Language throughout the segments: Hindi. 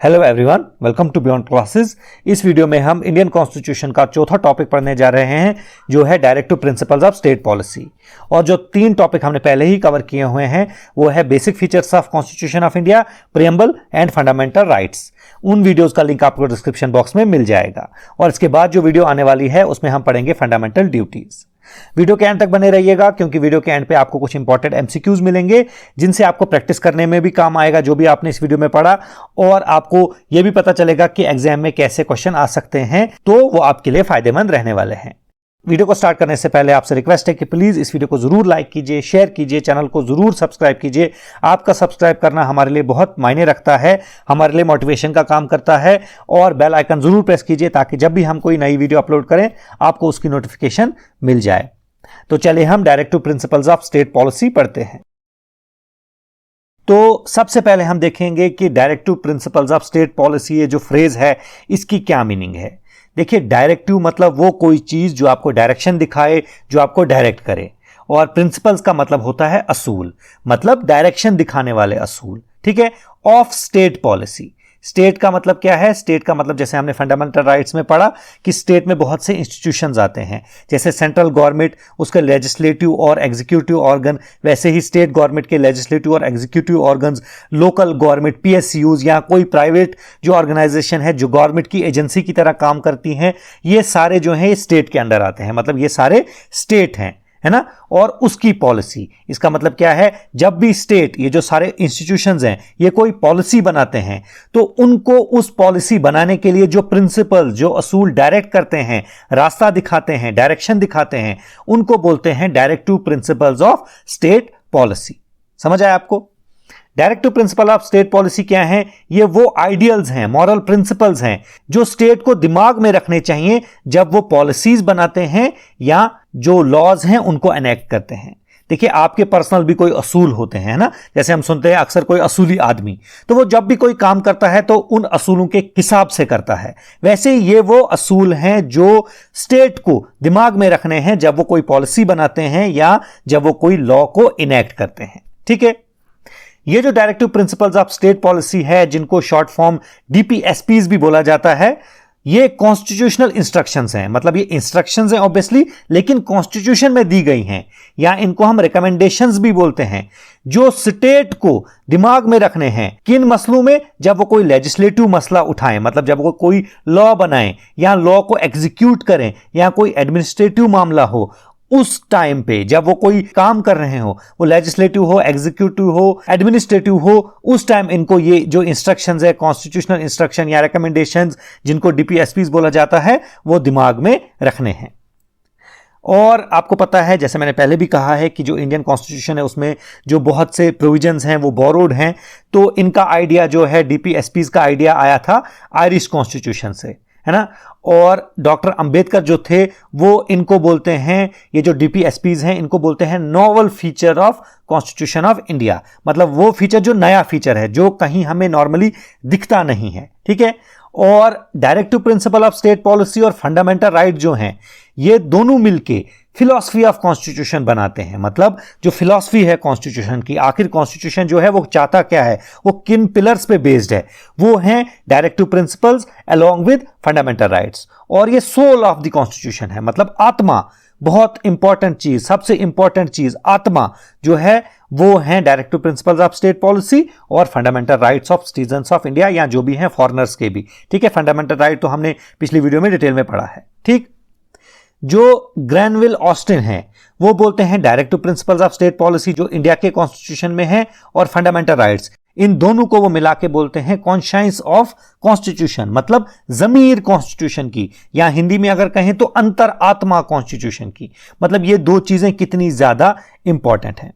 Hello everyone, welcome to beyond classes. इस वीडियो में हम इंडियन कॉन्स्टिट्यूशन का चौथा टॉपिक पढ़ने जा रहे हैं, जो है directive principles of state policy. और जो तीन टॉपिक हमने पहले ही कवर किए हुए हैं वो है basic features of constitution of India, preamble and fundamental rights. उन वीडियोस का लिंक आपको डिस्क्रिप्शन बॉक्स में मिल जाएगा। और इसके बाद जो वीडियो आने वाली है उसमें हम पढ़ेंगे फंडामेंटल ड्यूटीज। वीडियो के एंड तक बने रहिएगा, क्योंकि वीडियो के एंड पे आपको कुछ इंपॉर्टेंट एमसीक्यूज मिलेंगे जिनसे आपको प्रैक्टिस करने में भी काम आएगा जो भी आपने इस वीडियो में पढ़ा, और आपको यह भी पता चलेगा कि एग्जाम में कैसे क्वेश्चन आ सकते हैं, तो वो आपके लिए फायदेमंद रहने वाले हैं। वीडियो को स्टार्ट करने से पहले आपसे रिक्वेस्ट है कि प्लीज इस वीडियो को जरूर लाइक कीजिए, शेयर कीजिए, चैनल को जरूर सब्सक्राइब कीजिए। आपका सब्सक्राइब करना हमारे लिए बहुत मायने रखता है, हमारे लिए मोटिवेशन का काम करता है। और बेल आइकन जरूर प्रेस कीजिए ताकि जब भी हम कोई नई वीडियो अपलोड करें आपको उसकी नोटिफिकेशन मिल जाए। तो चलिए हम directive principles of state policy पढ़ते हैं। तो सबसे पहले हम देखेंगे कि directive principles of state policy, ये जो फ्रेज है इसकी क्या मीनिंग है। देखिए, डायरेक्टिव मतलब वो कोई चीज जो आपको डायरेक्शन दिखाए, जो आपको डायरेक्ट करे। और प्रिंसिपल्स का मतलब होता है असूल, मतलब डायरेक्शन दिखाने वाले असूल। ठीक है। ऑफ स्टेट पॉलिसी, स्टेट का मतलब क्या है? स्टेट का मतलब जैसे हमने फंडामेंटल राइट्स में पढ़ा कि स्टेट में बहुत से इंस्टीट्यूशंस आते हैं, जैसे सेंट्रल गवर्नमेंट, उसका लेजिस्लेटिव और एग्जीक्यूटिव ऑर्गन, वैसे ही स्टेट गवर्नमेंट के लेजिस्लेटिव और executive organs, local government PSUs या कोई प्राइवेट जो ऑर्गेनाइजेशन है जो गवर्नमेंट की एजेंसी की तरह काम करती हैं, ये सारे जो हैं ये स्टेट के अंडर आते हैं। मतलब ये सारे स्टेट हैं, है ना। और उसकी पॉलिसी, इसका मतलब क्या है? जब भी स्टेट, ये जो सारे इंस्टीट्यूशंस हैं, ये कोई पॉलिसी बनाते हैं तो उनको उस पॉलिसी बनाने के लिए जो प्रिंसिपल, जो असूल डायरेक्ट करते हैं, रास्ता दिखाते हैं, डायरेक्शन दिखाते हैं, उनको बोलते हैं directive principles of state policy. समझ आया आपको? Directive principle of state policy क्या है? ये वो आइडियल्स हैं, मॉरल प्रिंसिपल्स हैं जो स्टेट को दिमाग में रखने चाहिए जब वो पॉलिसीज बनाते हैं या जो लॉज हैं उनको एनेक्ट करते हैं। देखिए, आपके पर्सनल भी कोई असूल होते हैं ना, जैसे हम सुनते हैं अक्सर कोई असूली आदमी, तो वो जब भी कोई काम करता है तो उन असूलों के हिसाब से करता है। वैसे ही ये वो असूल हैं जो स्टेट को दिमाग में रखने हैं जब वो कोई पॉलिसी बनाते हैं या जब वो कोई लॉ को इनेक्ट करते हैं। ठीक है। ये जो directive principles of state policy है, जिनको शॉर्ट फॉर्म डीपीएसपीज भी बोला जाता है, ये कॉन्स्टिट्यूशनल इंस्ट्रक्शंस हैं। मतलब ये इंस्ट्रक्शंस हैं ऑब्वियसली, लेकिन कॉन्स्टिट्यूशन में दी गई हैं, या इनको हम रिकमेंडेशंस भी बोलते हैं, जो स्टेट को दिमाग में रखने हैं किन मसलों में? जब वो कोई लेजिस्लेटिव मसला उठाएं, मतलब जब वो कोई लॉ बनाएं या लॉ को एग्जीक्यूट करें, या कोई एडमिनिस्ट्रेटिव मामला हो, उस टाइम पे जब वो कोई काम कर रहे हो, वो लेजिस्लेटिव हो, एग्जीक्यूटिव हो, एडमिनिस्ट्रेटिव हो, उस टाइम इनको ये जो इंस्ट्रक्शंस है, कॉन्स्टिट्यूशनल इंस्ट्रक्शन या रिकमेंडेशंस, जिनको डीपीएसपीज बोला जाता है, वो दिमाग में रखने हैं। और आपको पता है, जैसे मैंने पहले भी कहा है, कि जो इंडियन कॉन्स्टिट्यूशन है उसमें जो बहुत से प्रोविजंस हैं वो बोरोड हैं। तो इनका आइडिया जो है, डीपीएसपीज का आइडिया आया था आयरिश कॉन्स्टिट्यूशन से, है ना। और डॉक्टर अंबेडकर जो थे वो इनको बोलते हैं, ये जो डीपीएसपीज हैं इनको बोलते हैं novel feature of constitution of India. मतलब वो फीचर जो नया फीचर है, जो कहीं हमें नॉर्मली दिखता नहीं है। ठीक है। और directive principle of state policy और फंडामेंटल राइट जो हैं, ये दोनों मिलके फिलॉसफी ऑफ कॉन्स्टिट्यूशन बनाते हैं। मतलब जो फिलॉसफी है कॉन्स्टिट्यूशन की, आखिर कॉन्स्टिट्यूशन जो है वो चाहता क्या है, वो किन पिलर्स पे बेस्ड है, वो हैं directive principles along with fundamental rights. और ये सोल ऑफ द कॉन्स्टिट्यूशन है, मतलब आत्मा, बहुत इंपॉर्टेंट चीज, सबसे इंपॉर्टेंट चीज आत्मा जो है वो है directive principles of state policy और fundamental rights of citizens of India, या जो भी हैं फॉरेनर्स के भी। ठीक है। फंडामेंटल राइट तो हमने पिछली वीडियो में डिटेल में पढ़ा है। ठीक। जो ग्रैनविल ऑस्टिन है वो बोलते हैं directive principles of state policy जो इंडिया के कॉन्स्टिट्यूशन में है, और फंडामेंटल राइट्स, इन दोनों को वो मिला के बोलते हैं कॉन्शियस ऑफ कॉन्स्टिट्यूशन, मतलब जमीर कॉन्स्टिट्यूशन की, या हिंदी में अगर कहें तो अंतर आत्मा कॉन्स्टिट्यूशन की। मतलब ये दो चीजें कितनी ज्यादा इंपॉर्टेंट हैं।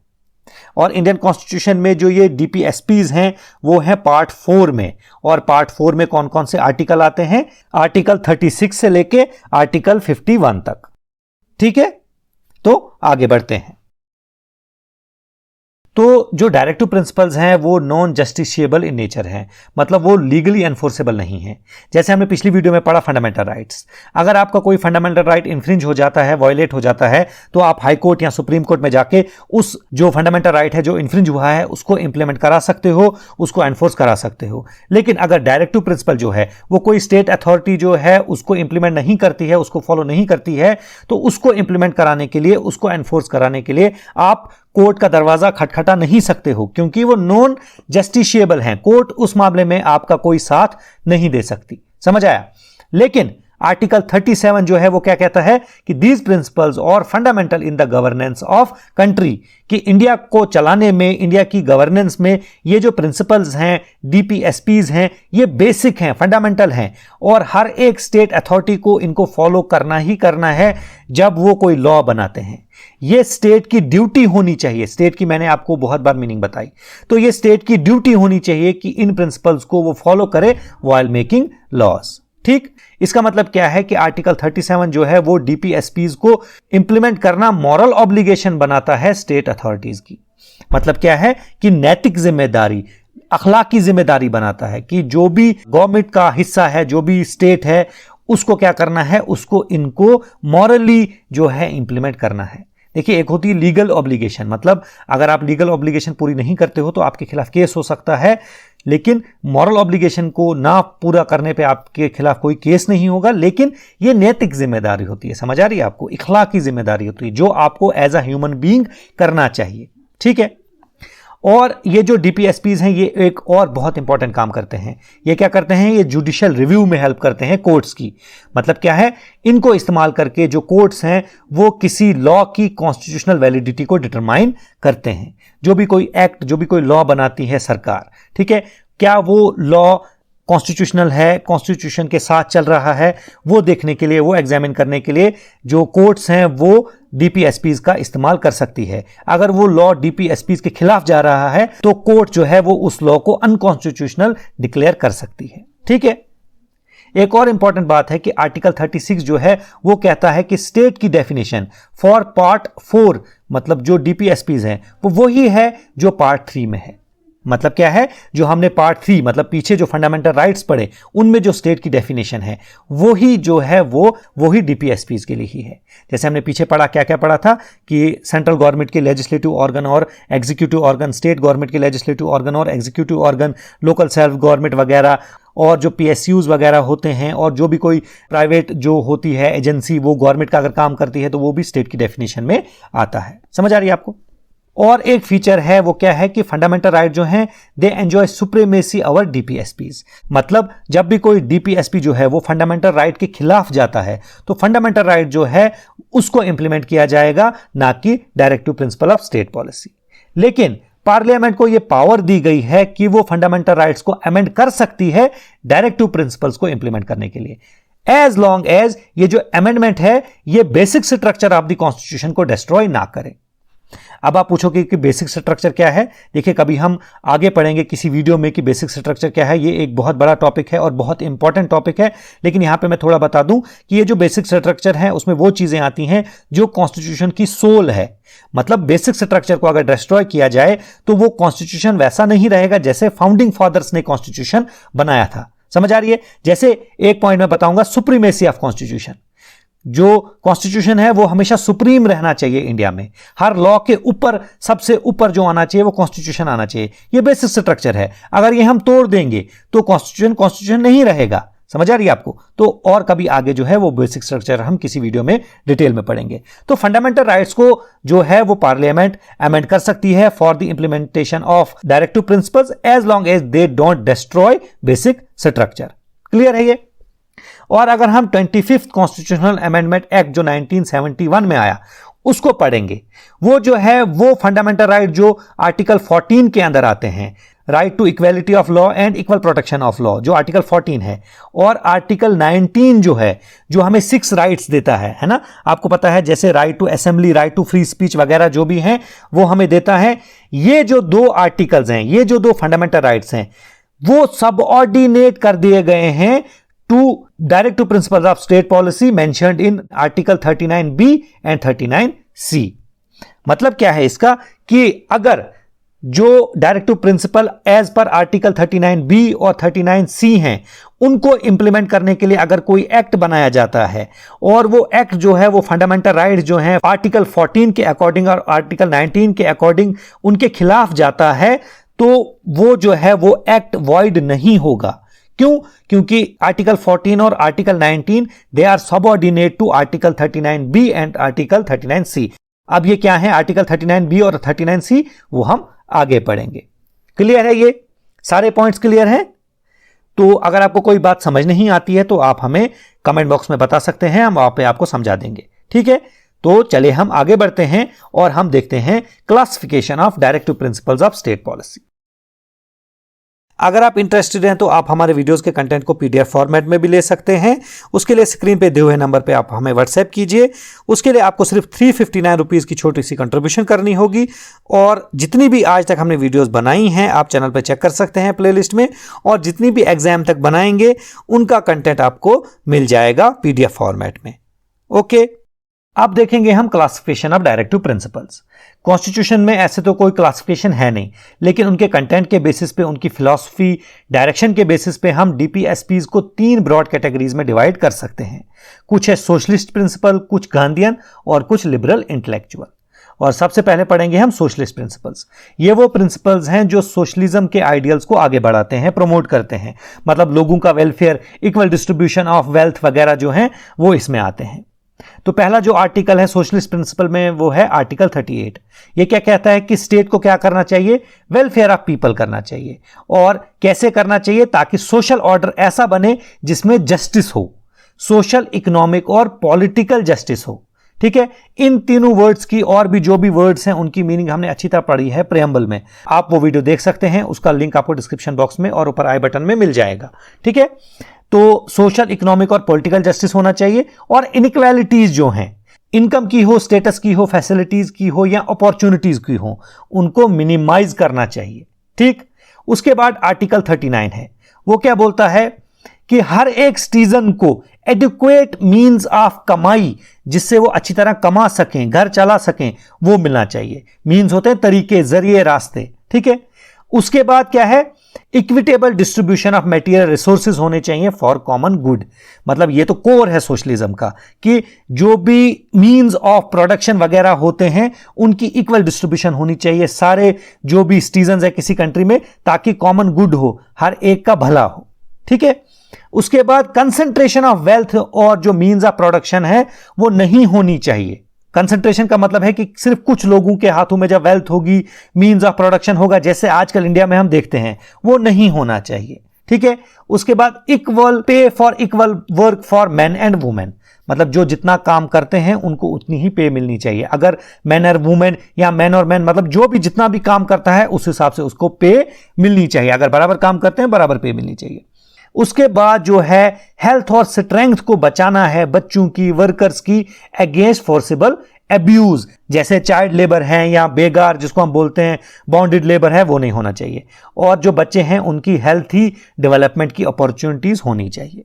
और इंडियन कॉन्स्टिट्यूशन में जो ये डीपीएसपीज हैं वो हैं पार्ट 4 में। और पार्ट 4 में कौन कौन से आर्टिकल आते हैं? आर्टिकल 36 से लेके आर्टिकल 51 तक। ठीक है। तो आगे बढ़ते हैं। तो जो डायरेक्टिव प्रिंसिपल्स हैं वो नॉन जस्टिशिएबल इन नेचर हैं, मतलब वो लीगली एनफोर्सेबल नहीं है। जैसे हमने पिछली वीडियो में पढ़ा फंडामेंटल राइट्स, अगर आपका कोई फंडामेंटल राइट इन्फ्रिंज हो जाता है, वायलेट हो जाता है, तो आप हाई कोर्ट या सुप्रीम कोर्ट में जाके उस जो फंडामेंटल राइट है जो इन्फ्रिंज हुआ है उसको इंप्लीमेंट करा सकते हो, उसको एनफोर्स करा सकते हो। लेकिन अगर डायरेक्टिव प्रिंसिपल जो है वो कोई स्टेट अथॉरिटी जो है उसको इंप्लीमेंट नहीं करती है, उसको फॉलो नहीं करती है, तो उसको इंप्लीमेंट कराने के लिए, उसको एनफोर्स कराने के लिए आप कोर्ट का दरवाजा खटखटा नहीं सकते हो, क्योंकि वो नॉन जस्टिशिएबल हैं। कोर्ट उस मामले में आपका कोई साथ नहीं दे सकती। समझ आया? लेकिन आर्टिकल 37 जो है वो क्या कहता है कि दीज प्रिंसिपल्स और fundamental in the governance of country, कि इंडिया को चलाने में, इंडिया की गवर्नेंस में ये जो प्रिंसिपल्स हैं, डीपीएसपीज हैं, ये बेसिक हैं, फंडामेंटल हैं, और हर एक स्टेट अथॉरिटी को इनको फॉलो करना ही करना है जब वो कोई लॉ बनाते हैं। ये स्टेट की ड्यूटी होनी चाहिए। स्टेट की मैंने आपको बहुत बार मीनिंग बताई, तो ये स्टेट की ड्यूटी होनी चाहिए कि इन प्रिंसिपल्स को वो फॉलो करे व्हाइल मेकिंग लॉज। ठीक, इसका मतलब क्या है कि आर्टिकल 37 जो है वो डीपीएसपीज को इंप्लीमेंट करना मॉरल ऑब्लिगेशन बनाता है स्टेट अथॉरिटीज की। मतलब क्या है कि नैतिक जिम्मेदारी, अखलाकी जिम्मेदारी बनाता है कि जो भी गवर्नमेंट का हिस्सा है, जो भी स्टेट है, उसको क्या करना है, उसको इनको मॉरली जो है इंप्लीमेंट करना है। देखिए, एक होती है लीगल ऑब्लिगेशन, मतलब अगर आप लीगल ऑब्लिगेशन पूरी नहीं करते हो तो आपके खिलाफ केस हो सकता है, लेकिन मॉरल ऑब्लिगेशन को ना पूरा करने पे आपके खिलाफ कोई केस नहीं होगा। लेकिन ये नैतिक जिम्मेदारी होती है, समझ आ रही है आपको? इखलाकी जिम्मेदारी होती है जो आपको एज अ ह्यूमन बीइंग करना चाहिए। ठीक है, और ये जो डीपीएसपीज हैं ये एक और बहुत इंपॉर्टेंट काम करते हैं। ये क्या करते हैं? ये जुडिशियल रिव्यू में हेल्प करते हैं कोर्ट्स की। मतलब क्या है, इनको इस्तेमाल करके जो कोर्ट्स हैं वो किसी लॉ की कॉन्स्टिट्यूशनल वैलिडिटी को डिटरमाइन करते हैं। जो भी कोई एक्ट, जो भी कोई लॉ बनाती है सरकार, ठीक है, क्या वो लॉ कॉन्स्टिट्यूशनल है, कॉन्स्टिट्यूशन के साथ चल रहा है, वो देखने के लिए, वो एग्जामिन करने के लिए जो कोर्ट्स हैं वो डीपीएसपीज का इस्तेमाल कर सकती है। अगर वो लॉ डीपीएसपीज के खिलाफ जा रहा है तो कोर्ट जो है वो उस लॉ को अनकॉन्स्टिट्यूशनल डिक्लेयर कर सकती है। ठीक है, एक और इंपॉर्टेंट बात है कि आर्टिकल 36 जो है वो कहता है कि स्टेट की डेफिनेशन फॉर पार्ट 4, मतलब जो डीपीएसपीज हैं वो वही है जो पार्ट 3 में है। मतलब क्या है, जो हमने पार्ट 3 मतलब पीछे जो फंडामेंटल राइट्स पढ़े उनमें जो स्टेट की डेफिनेशन है वही जो है वही डीपीएसपीज के लिए ही है। जैसे हमने पीछे पढ़ा, क्या क्या पढ़ा था कि सेंट्रल गवर्नमेंट के लेजिस्लेटिव ऑर्गन और एग्जीक्यूटिव ऑर्गन, स्टेट गवर्नमेंट के लेजिस्लेटिव ऑर्गन और executive organ, local self government वगैरह, और जो पीएसयूज वगैरह होते हैं, और जो भी कोई प्राइवेट जो होती है एजेंसी वो गवर्नमेंट का अगर काम करती है तो वो भी स्टेट की डेफिनेशन में आता है। समझ आ रही है आपको? और एक फीचर है वो क्या है कि फंडामेंटल राइट जो हैं they enjoy supremacy over DPSPs. मतलब जब भी कोई डीपीएसपी जो है वो फंडामेंटल राइट के खिलाफ जाता है तो फंडामेंटल राइट जो है उसको इंप्लीमेंट किया जाएगा, ना कि directive principle of state policy. लेकिन पार्लियामेंट को यह पावर दी गई है कि वो फंडामेंटल राइट्स को अमेंड कर सकती है डायरेक्टिव प्रिंसिपल्स को इंप्लीमेंट करने के लिए, एज लॉन्ग एज ये जो अमेंडमेंट है ये basic structure of the constitution को डिस्ट्रॉय ना करे। अब आप पूछोगे कि बेसिक स्ट्रक्चर क्या है? देखिए, कभी हम आगे पढ़ेंगे किसी वीडियो में कि बेसिक स्ट्रक्चर क्या है। ये एक बहुत बड़ा टॉपिक है और बहुत इंपॉर्टेंट टॉपिक है, लेकिन यहां पे मैं थोड़ा बता दूं कि ये जो बेसिक स्ट्रक्चर है उसमें वो चीजें आती हैं जो कॉन्स्टिट्यूशन की सोल है। मतलब बेसिक स्ट्रक्चर को अगर डिस्ट्रॉय किया जाए तो वो कॉन्स्टिट्यूशन वैसा नहीं रहेगा जैसे फाउंडिंग फादर्स ने कॉन्स्टिट्यूशन बनाया था। समझ आ रही है? जैसे एक पॉइंट में बताऊंगा, सुप्रीमेसी ऑफ कॉन्स्टिट्यूशन। जो कॉन्स्टिट्यूशन है वो हमेशा सुप्रीम रहना चाहिए इंडिया में, हर लॉ के ऊपर, सबसे ऊपर जो आना चाहिए वो कॉन्स्टिट्यूशन आना चाहिए। ये बेसिक स्ट्रक्चर है, अगर ये हम तोड़ देंगे तो कॉन्स्टिट्यूशन नहीं रहेगा। समझ आ रही है आपको? तो और कभी आगे जो है वो बेसिक स्ट्रक्चर हम किसी वीडियो में डिटेल में पढ़ेंगे। तो फंडामेंटल राइट्स को जो है वो पार्लियामेंट अमेंड कर सकती है for the implementation of directive principles as long as they don't destroy basic structure. Clear है ये? और अगर हम 25th कॉन्स्टिट्यूशनल अमेंडमेंट एक्ट जो 1971 में आया उसको पढ़ेंगे, वो जो है वो फंडामेंटल राइट जो आर्टिकल 14 के अंदर आते हैं, right to equality of law and equal protection of law, जो आर्टिकल 14 है, और आर्टिकल 19 जो है जो हमें 6 राइट्स देता है ना, आपको पता है, जैसे right to assembly, right to free speech वगैरह जो भी हैं वो हमें देता है। ये जो 2 आर्टिकल्स हैं, ये जो 2 फंडामेंटल राइट्स हैं वो सबऑर्डिनेट कर दिए गए हैं to directive principles of state policy mentioned in article 39B and 39C। मतलब क्या है इसका कि अगर जो डायरेक्टिव प्रिंसिपल एज पर आर्टिकल 39B और 39C हैं, उनको इंप्लीमेंट करने के लिए अगर कोई एक्ट बनाया जाता है और वो एक्ट जो है वो फंडामेंटल राइट्स जो हैं आर्टिकल 14 के अकॉर्डिंग और आर्टिकल 19 के अकॉर्डिंग उनके खिलाफ जाता है, तो वो जो है वो एक्ट वॉइड नहीं होगा। क्यों? क्योंकि आर्टिकल 14 और article 19 they are subordinate to article 39B and article 39C। अब ये क्या है आर्टिकल 39B और 39C, वो हम आगे पढ़ेंगे। क्लियर है? ये सारे पॉइंट्स क्लियर हैं? तो अगर आपको कोई बात समझ नहीं आती है तो आप हमें कमेंट बॉक्स में बता सकते हैं, हम वहां पे आपको समझा देंगे। ठीक है, तो चलिए हम आगे बढ़ते हैं और हम देखते हैं classification of directive principles of state policy. अगर आप इंटरेस्टेड हैं तो आप हमारे वीडियोस के कंटेंट को पीडीएफ फॉर्मेट में भी ले सकते हैं। उसके लिए स्क्रीन पे दिए हुए नंबर पे आप हमें व्हाट्सएप कीजिए। उसके लिए आपको सिर्फ 359 रुपीज़ की छोटी सी कंट्रीब्यूशन करनी होगी। और जितनी भी आज तक हमने वीडियोस बनाई हैं आप चैनल पे चेक कर सकते हैं प्लेलिस्ट में, और जितनी भी एग्जाम तक बनाएंगे उनका कंटेंट आपको मिल जाएगा पीडीएफ फॉर्मेट में। ओके, अब देखेंगे हम classification of directive principles. Constitution में ऐसे तो कोई क्लासिफिकेशन है नहीं, लेकिन उनके कंटेंट के बेसिस पे, उनकी फिलॉसफी, डायरेक्शन के बेसिस पे हम डीपीएसपीज को 3 ब्रॉड कैटेगरीज में डिवाइड कर सकते हैं। कुछ है सोशलिस्ट प्रिंसिपल, कुछ गांधीयन और कुछ लिबरल इंटेलेक्चुअल। और सबसे पहले पढ़ेंगे हम सोशलिस्ट प्रिंसिपल्स। ये वो प्रिंसिपल्स हैं जो सोशलिज्म के आइडियल्स को आगे बढ़ाते हैं, प्रमोट करते हैं। मतलब लोगों का welfare, equal distribution of wealth वगैरह जो हैं वो इसमें आते हैं। तो पहला जो आर्टिकल है सोशलिस्ट प्रिंसिपल में वो है आर्टिकल 38। ये क्या कहता है कि स्टेट को क्या करना चाहिए? वेलफेयर ऑफ पीपल करना चाहिए। और कैसे करना चाहिए? ताकि सोशल ऑर्डर ऐसा बने जिसमें जस्टिस हो, सोशल, इकोनॉमिक और पॉलिटिकल जस्टिस हो। ठीक है, इन तीनों वर्ड्स की और भी जो भी वर्ड्स हैं उनकी मीनिंग हमने अच्छी तरह पढ़ी है प्रेम्बल में। आप वो वीडियो देख सकते हैं, उसका लिंक आपको डिस्क्रिप्शन बॉक्स में और ऊपर आई बटन में मिल जाएगा। ठीक है, तो सोशल, इकोनॉमिक और पॉलिटिकल जस्टिस होना चाहिए। और इनइक्वालिटीज जो हैं, इनकम की हो, स्टेटस की हो, फैसिलिटीज की हो या अपॉर्चुनिटीज की हो, उनको मिनिमाइज करना चाहिए। ठीक, उसके बाद आर्टिकल 39 है। वो क्या बोलता है कि हर एक सिटीजन को एडिक्वेट मींस ऑफ कमाई, जिससे वो अच्छी तरह कमा सकें, घर चला सकें, वो मिलना चाहिए। मींस होते हैं तरीके, जरिए, रास्ते। ठीक है, उसके बाद क्या है? Equitable distribution of material resources होने चाहिए फॉर कॉमन गुड। मतलब ये तो कोर है सोशलिज्म का कि जो भी मींस ऑफ प्रोडक्शन वगैरह होते हैं उनकी इक्वल डिस्ट्रीब्यूशन होनी चाहिए सारे जो भी सिटीजन है किसी कंट्री में, ताकि कॉमन गुड हो, हर एक का भला हो। ठीक है, उसके बाद कंसंट्रेशन ऑफ वेल्थ और जो मींस ऑफ प्रोडक्शन है वो नहीं होनी चाहिए। कंसंट्रेशन का मतलब है कि सिर्फ कुछ लोगों के हाथों में जब वेल्थ होगी, मींस ऑफ प्रोडक्शन होगा, जैसे आजकल इंडिया में हम देखते हैं, वो नहीं होना चाहिए। ठीक है, उसके बाद equal pay for equal work for man and women. मतलब जो जितना काम करते हैं उनको उतनी ही पे मिलनी चाहिए। अगर मैन और वुमेन या मैन और मैन, मतलब जो भी जितना भी काम करता है उस हिसाब से उसको पे मिलनी चाहिए। अगर बराबर काम करते हैं बराबर पे मिलनी चाहिए। उसके बाद जो है हेल्थ और स्ट्रेंथ को बचाना है बच्चों की, वर्कर्स की, अगेंस्ट फोर्सिबल एब्यूज, जैसे चाइल्ड लेबर है या बेगार जिसको हम बोलते हैं, बॉन्डेड लेबर है, वो नहीं होना चाहिए। और जो बच्चे हैं उनकी हेल्थी डेवलपमेंट की अपॉर्चुनिटीज होनी चाहिए।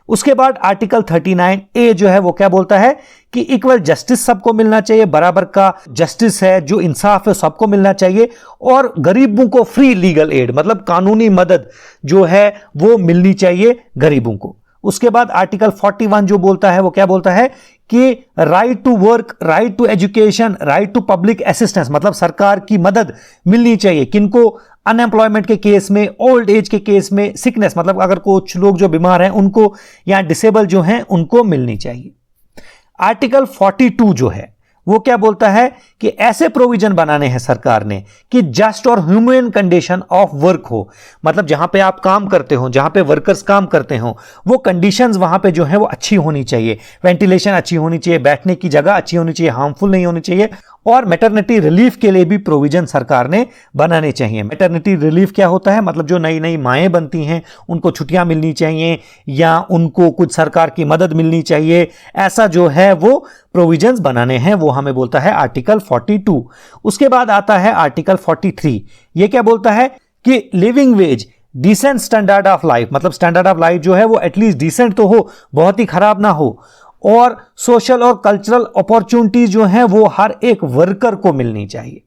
उसके बाद आर्टिकल 39A जो है वो क्या बोलता है कि इक्वल जस्टिस सबको मिलना चाहिए, बराबर का जस्टिस है, जो इंसाफ है सबको मिलना चाहिए। और गरीबों को फ्री लीगल एड, मतलब कानूनी मदद जो है वो मिलनी चाहिए गरीबों को। उसके बाद आर्टिकल 41 जो बोलता है वो क्या बोलता है कि right to work, right to education, right to public assistance, मतलब सरकार की मदद मिलनी चाहिए। किनको? अनएम्प्लॉयमेंट के केस में, ओल्ड एज के केस में, सिकनेस, मतलब अगर कुछ लोग जो बीमार हैं उनको या डिसेबल जो हैं उनको मिलनी चाहिए। आर्टिकल 42 जो है वो क्या बोलता है कि ऐसे प्रोविजन बनाने हैं सरकार ने कि जस्ट और ह्यूमन कंडीशन ऑफ वर्क हो। मतलब जहां पे आप काम करते हो, जहां पे वर्कर्स काम करते हो, वो कंडीशंस वहां पे जो है वो अच्छी होनी चाहिए। वेंटिलेशन अच्छी होनी चाहिए, बैठने की जगह अच्छी होनी चाहिए, हार्मफुल नहीं होनी चाहिए। और मैटरनिटी रिलीफ के लिए भी प्रोविजन सरकार ने बनाने चाहिए। मैटरनिटी रिलीफ क्या होता है? मतलब जो नई नई माएँ बनती हैं उनको छुट्टियां मिलनी चाहिए या उनको कुछ सरकार की मदद मिलनी चाहिए। ऐसा जो है वो प्रोविजंस बनाने हैं, वो हमें बोलता है आर्टिकल 42। उसके बाद आता है आर्टिकल 43। ये क्या बोलता है कि living wage, decent standard of life, मतलब स्टैंडर्ड ऑफ लाइफ जो है वो एटलीस्ट डिसेंट तो हो, बहुत ही खराब ना हो। और सोशल और कल्चरल अपॉर्चुनिटीज जो हैं वो हर एक वर्कर को मिलनी चाहिए।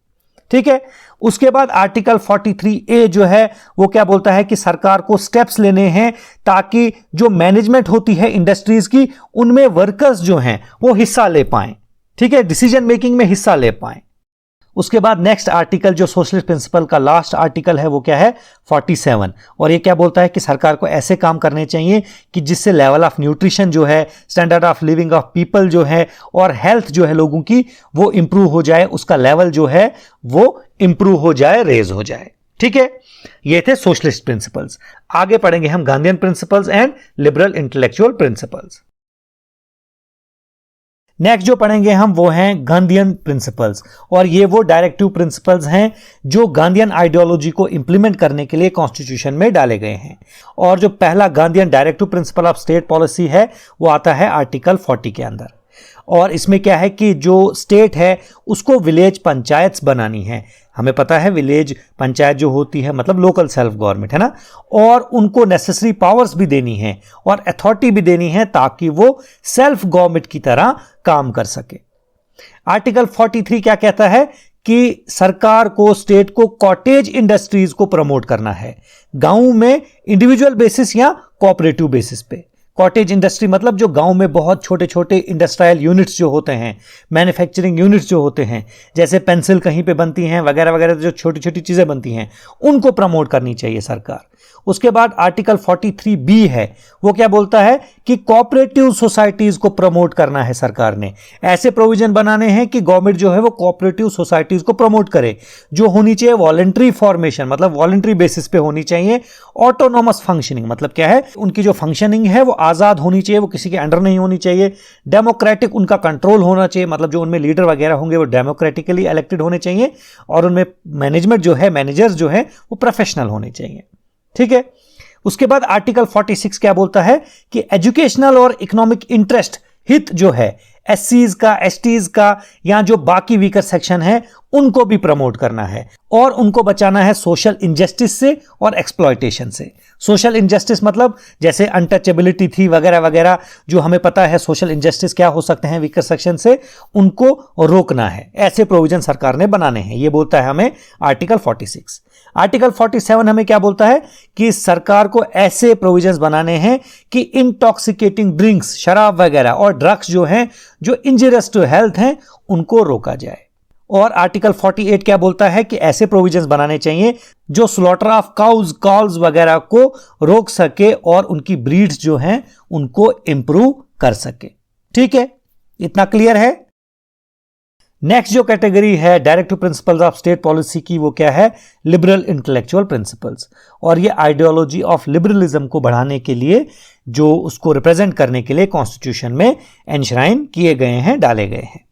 ठीक है। उसके बाद आर्टिकल 43A जो है वो क्या बोलता है कि सरकार को स्टेप्स लेने हैं ताकि जो मैनेजमेंट होती है इंडस्ट्रीज की, उनमें वर्कर्स जो हैं वो हिस्सा ले पाएं, ठीक है, डिसीजन मेकिंग में हिस्सा ले पाएं। उसके बाद नेक्स्ट आर्टिकल जो सोशलिस्ट प्रिंसिपल का लास्ट आर्टिकल है वो क्या है, 47, और ये क्या बोलता है कि सरकार को ऐसे काम करने चाहिए कि जिससे लेवल ऑफ न्यूट्रिशन जो है, standard of living of people जो है, और हेल्थ जो है लोगों की वो इंप्रूव हो जाए, उसका लेवल जो है वो इंप्रूव हो जाए, रेज हो जाए। ठीक है, ये थे सोशलिस्ट प्रिंसिपल्स। आगे पढ़ेंगे हम Gandhian principles and liberal intellectual principles. Next जो पढ़ेंगे हम वो हैं गांधीयन प्रिंसिपल्स, और ये वो डायरेक्टिव प्रिंसिपल्स हैं जो गांधीयन आइडियोलॉजी को इंप्लीमेंट करने के लिए कॉन्स्टिट्यूशन में डाले गए हैं। और जो पहला Gandhian directive principle of state policy है वो आता है आर्टिकल 40 के अंदर, और इसमें क्या है कि जो स्टेट है उसको विलेज पंचायत्स बनानी है। हमें पता है विलेज पंचायत जो होती है मतलब लोकल सेल्फ गवर्नमेंट है ना, और उनको नेसेसरी पावर्स भी देनी है और अथॉरिटी भी देनी है ताकि वो सेल्फ गवर्नमेंट की तरह काम कर सके। आर्टिकल 43 क्या कहता है कि सरकार को, स्टेट को कॉटेज इंडस्ट्रीज को प्रमोट करना है, गांव में इंडिविजुअल बेसिस या कोऑपरेटिव बेसिस पे। कॉटेज इंडस्ट्री मतलब जो गांव में बहुत छोटे छोटे इंडस्ट्रियल यूनिट्स जो होते हैं, मैन्युफैक्चरिंग यूनिट्स जो होते हैं, जैसे पेंसिल कहीं पे बनती हैं वगैरह वगैरह, जो छोटी छोटी चीज़ें बनती हैं उनको प्रमोट करनी चाहिए सरकार। उसके बाद आर्टिकल 43B है, वो क्या बोलता है कि कोऑपरेटिव सोसाइटीज को प्रमोट करना है सरकार ने। ऐसे प्रोविजन बनाने हैं कि गवर्नमेंट जो है वो कोऑपरेटिव सोसाइटीज को प्रमोट करे, जो होनी चाहिए वॉलंटरी फॉर्मेशन मतलब वॉलंटरी बेसिस पे होनी चाहिए। ऑटोनोमस फंक्शनिंग मतलब क्या है, उनकी जो फंक्शनिंग है वो आज़ाद होनी चाहिए, वो किसी के अंडर नहीं होनी चाहिए। डेमोक्रेटिक उनका कंट्रोल होना चाहिए, मतलब जो उनमें लीडर वगैरह होंगे वो डेमोक्रेटिकली इलेक्टेड होने चाहिए, और उनमें मैनेजमेंट जो है, मैनेजर्स जो है वो प्रोफेशनल होने चाहिए। ठीक है। उसके बाद आर्टिकल 46 क्या बोलता है कि एजुकेशनल और इकोनॉमिक इंटरेस्ट हित जो है एससीज का, एसटीज का, या जो बाकी वीकर सेक्शन है उनको भी प्रमोट करना है, और उनको बचाना है सोशल इनजस्टिस से और एक्सप्लॉयटेशन से। सोशल इनजस्टिस मतलब जैसे अनटचेबिलिटी थी वगैरह वगैरह, जो हमें पता है सोशल इनजस्टिस क्या हो सकते हैं वीकर सेक्शन से, उनको रोकना है। ऐसे प्रोविजन सरकार ने बनाने हैं, ये बोलता है हमें आर्टिकल 46। आर्टिकल 47 हमें क्या बोलता है कि सरकार को ऐसे प्रोविजंस बनाने हैं कि इंटॉक्सिकेटिंग ड्रिंक्स, शराब वगैरह और ड्रग्स जो हैं, जो इंजरियस टू हेल्थ हैं, उनको रोका जाए। और आर्टिकल 48 क्या बोलता है कि ऐसे प्रोविजंस बनाने चाहिए जो स्लॉटर ऑफ काउज, कॉल्स वगैरह को रोक सके और उनकी ब्रीड्स जो हैं उनको इंप्रूव कर सके। ठीक है, इतना क्लियर है। नेक्स्ट जो कैटेगरी है directive principles of state policy की, वो क्या है, लिबरल इंटेलेक्चुअल प्रिंसिपल्स। और ये आइडियोलॉजी ऑफ लिबरलिज्म को बढ़ाने के लिए, जो उसको रिप्रेजेंट करने के लिए कॉन्स्टिट्यूशन में एनश्राइन किए गए हैं, डाले गए हैं।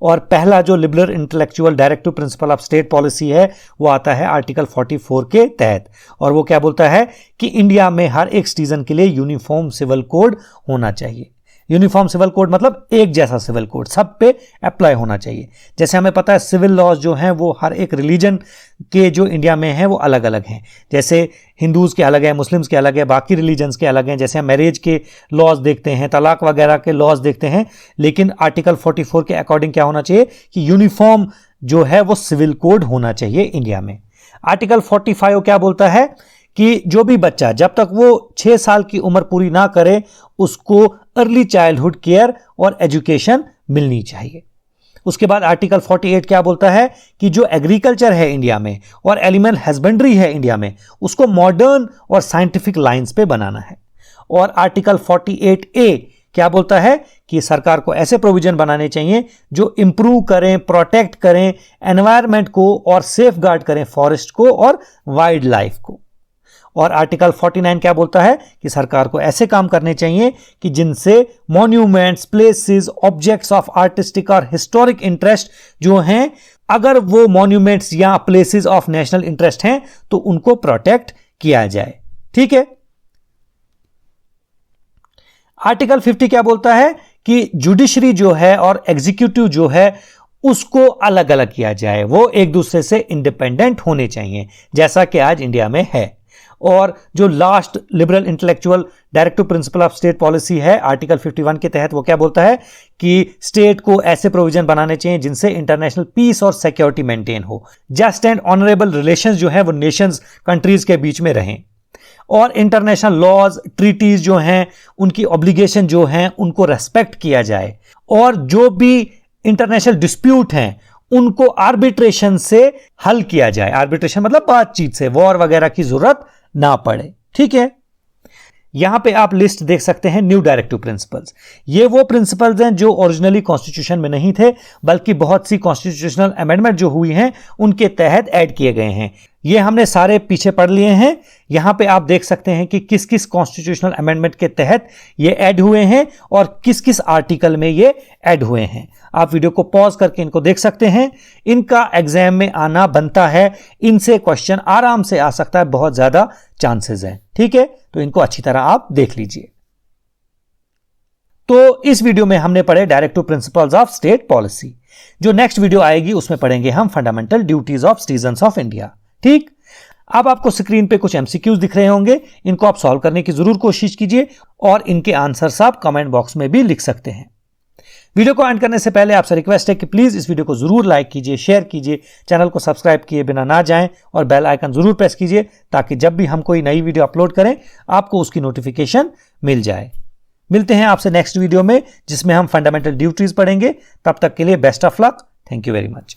और पहला जो liberal intellectual directive principle of state policy है वो आता है आर्टिकल 44 के तहत, और वो क्या बोलता है कि इंडिया में हर एक सिटीजन के लिए यूनिफॉर्म सिविल कोड होना चाहिए। यूनिफॉर्म सिविल कोड मतलब एक जैसा सिविल कोड, सब पे अप्लाई होना चाहिए। जैसे हमें पता है सिविल लॉज जो हैं वो हर एक रिलीजन के जो इंडिया में हैं वो अलग अलग हैं। जैसे हिंदूज़ के अलग है, मुस्लिम्स के अलग है, बाकी रिलीजन्स के अलग हैं। जैसे हम मैरिज के लॉज देखते हैं, तलाक वगैरह के लॉज देखते हैं, लेकिन आर्टिकल 44 के अकॉर्डिंग क्या होना चाहिए कि यूनिफॉर्म जो है वो सिविल कोड होना चाहिए इंडिया में। आर्टिकल 45 क्या बोलता है कि जो भी बच्चा जब तक वो 6 साल की उम्र पूरी ना करे उसको अर्ली चाइल्डहुड केयर और एजुकेशन मिलनी चाहिए। उसके बाद आर्टिकल 48 क्या बोलता है कि जो एग्रीकल्चर है इंडिया में और एनिमल हस्बेंड्री है इंडिया में, उसको मॉडर्न और साइंटिफिक लाइंस पे बनाना है। और आर्टिकल 48A क्या बोलता है कि सरकार को ऐसे प्रोविजन बनाने चाहिए जो इंप्रूव करें, प्रोटेक्ट करें एनवायरनमेंट को और सेफ गार्ड करें फॉरेस्ट को और वाइल्ड लाइफ को। और आर्टिकल 49 क्या बोलता है कि सरकार को ऐसे काम करने चाहिए कि जिनसे monuments, places, objects of artistic और हिस्टोरिक इंटरेस्ट जो हैं, अगर वो मॉन्यूमेंट्स या प्लेसेस ऑफ नेशनल इंटरेस्ट हैं तो उनको प्रोटेक्ट किया जाए। ठीक है। आर्टिकल 50 क्या बोलता है कि जुडिशरी जो है और एग्जीक्यूटिव जो है उसको अलग अलग किया जाए, वो एक दूसरे से इंडिपेंडेंट होने चाहिए, जैसा कि आज इंडिया में है। और जो last liberal intellectual directive principle of state policy है आर्टिकल 51 के तहत, वो क्या बोलता है कि स्टेट को ऐसे प्रोविजन बनाने चाहिए जिनसे इंटरनेशनल पीस और सिक्योरिटी मेंटेन हो, जस्ट एंड ऑनरेबल रिलेशंस जो है वो नेशंस कंट्रीज के बीच में रहें, और इंटरनेशनल लॉज ट्रीटीज जो हैं उनकी ऑब्लिगेशन जो हैं उनको रेस्पेक्ट किया जाए, और जो भी इंटरनेशनल डिस्प्यूट हैं उनको आर्बिट्रेशन से हल किया जाए। आर्बिट्रेशन मतलब बातचीत से, वॉर वगैरह की जरूरत ना पड़े। ठीक है, यहां पे आप लिस्ट देख सकते हैं न्यू डायरेक्टिव प्रिंसिपल्स। ये वो प्रिंसिपल्स हैं जो ओरिजिनली कॉन्स्टिट्यूशन में नहीं थे, बल्कि बहुत सी कॉन्स्टिट्यूशनल अमेंडमेंट जो हुई हैं उनके तहत ऐड किए गए हैं। ये हमने सारे पीछे पढ़ लिए हैं। यहां पे आप देख सकते हैं कि किस किस कॉन्स्टिट्यूशनल अमेंडमेंट के तहत ये ऐड हुए हैं और किस किस आर्टिकल में ये ऐड हुए हैं। आप वीडियो को पॉज करके इनको देख सकते हैं। इनका एग्जाम में आना बनता है, इनसे क्वेश्चन आराम से आ सकता है, बहुत ज्यादा चांसेस हैं। ठीक है, तो इनको अच्छी तरह आप देख लीजिए। तो इस वीडियो में हमने पढ़े directive principles of state policy. जो नेक्स्ट वीडियो आएगी उसमें पढ़ेंगे हम fundamental duties of citizens of India. ठीक, अब आपको स्क्रीन पे कुछ एमसीक्यूज दिख रहे होंगे, इनको आप सॉल्व करने की जरूर कोशिश कीजिए और इनके आंसर्स आप कमेंट बॉक्स में भी लिख सकते हैं। वीडियो को एंड करने से पहले आपसे रिक्वेस्ट है कि प्लीज इस वीडियो को जरूर लाइक कीजिए, शेयर कीजिए, चैनल को सब्सक्राइब किए बिना ना जाएं और बेल आइकन जरूर प्रेस कीजिए ताकि जब भी हम कोई नई वीडियो अपलोड करें आपको उसकी नोटिफिकेशन मिल जाए। मिलते हैं आपसे नेक्स्ट वीडियो में जिसमें हम फंडामेंटल ड्यूटीज पढ़ेंगे। तब तक के लिए best of luck. Thank you very much.